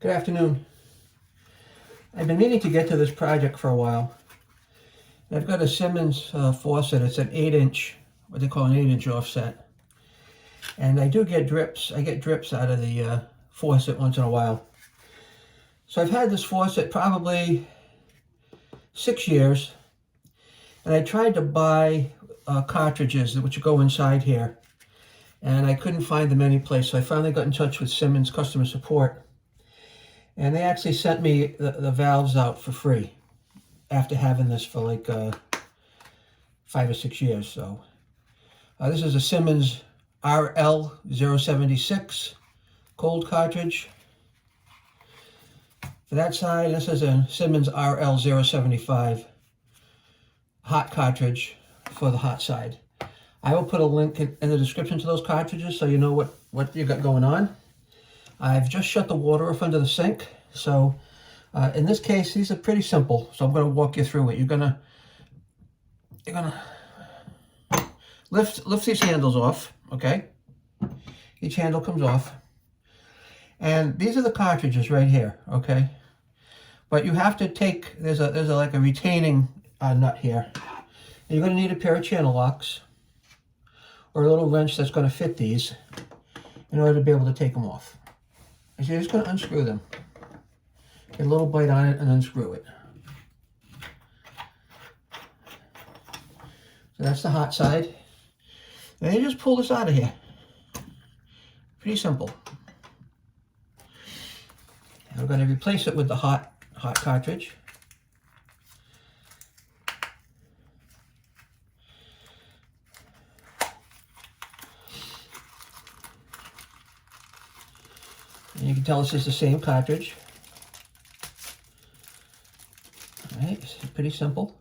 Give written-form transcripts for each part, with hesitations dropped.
Good afternoon. I've been meaning to get to this project for a while. I've got a Symmons faucet. It's an 8-inch, what they call an 8-inch offset. And I do get drips. I get drips out of the faucet once in a while. So I've had this faucet probably 6 years. And I tried to buy cartridges which go inside here. And I couldn't find them anyplace. So I finally got in touch with Symmons customer support. And they actually sent me the valves out for free after having this for like 5 or 6 years. So this is a Symmons RL076 cold cartridge. For that side, this is a Symmons RL075 hot cartridge for the hot side. I will put a link in the description to those cartridges so you know what you got going on. I've just shut the water off under the sink. So in this case, these are pretty simple. So I'm going to walk you through it. You're gonna lift these handles off, okay? Each handle comes off. And these are the cartridges right here, okay? But you have to take, there's like a retaining nut here. And you're going to need a pair of channel locks or a little wrench that's going to fit these in order to be able to take them off. So you're just going to unscrew them. Get a little bite on it and unscrew it. So that's the hot side. And you just pull this out of here. Pretty simple. And we're going to replace it with the hot cartridge. And you can tell this is the same cartridge. All right, it's pretty simple.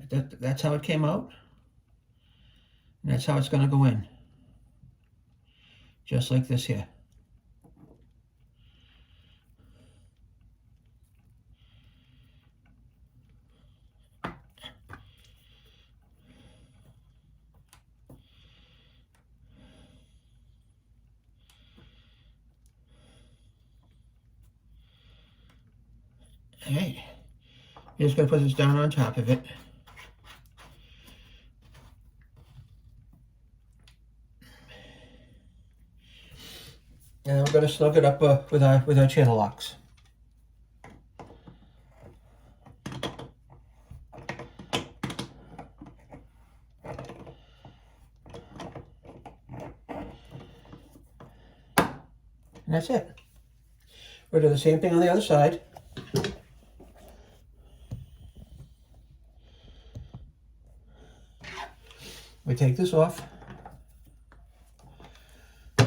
That's how it came out. And that's how it's going to go in. Just like this here. All right, you're just going to put this down on top of it. And I'm going to snug it up with our channel locks. And that's it. We'll do the same thing on the other side. We take this off. We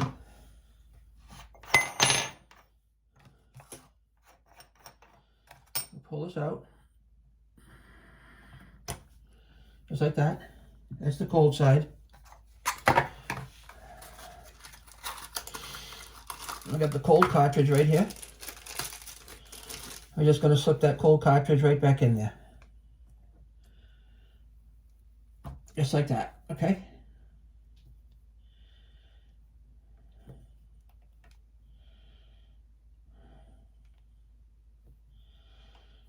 pull this out. Just like that. That's the cold side. We got the cold cartridge right here. We're just going to slip that cold cartridge right back in there. Just like that, okay?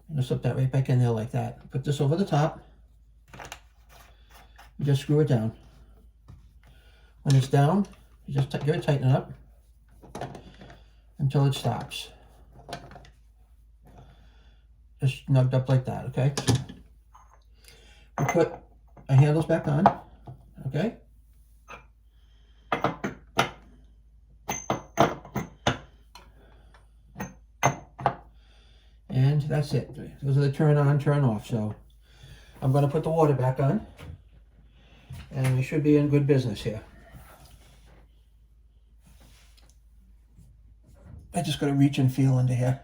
I'm going to slip that right back in there like that. Put this over the top. You just screw it down. When it's down, you just tighten it up until it stops. Just snugged up like that, okay? We put our handles back on, okay? And that's it. Those are the turn on, turn off. So I'm going to put the water back on. And we should be in good business here. I just got to reach and feel into here.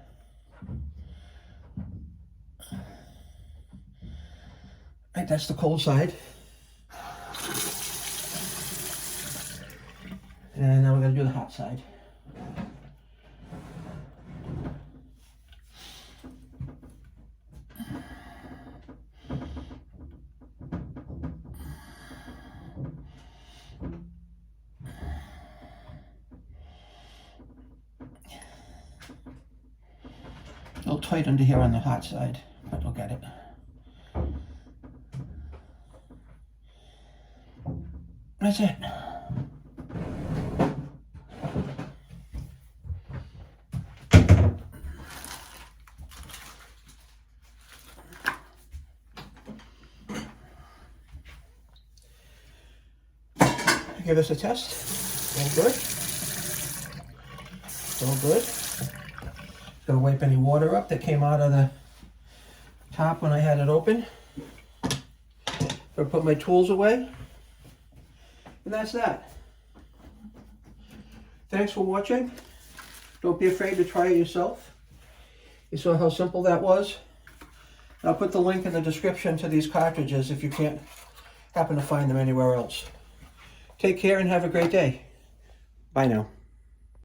Right, that's the cold side. And now we're going to do the hot side. little tight under here on the hot side, but we'll get it. That's it. Give this a test. All good. All good. Gonna wipe any water up that came out of the top when I had it open. Gonna put my tools away. And that's that. Thanks for watching. Don't be afraid to try it yourself. You saw how simple that was. I'll put the link in the description to these cartridges if you can't happen to find them anywhere else. Take care and have a great day. Bye now.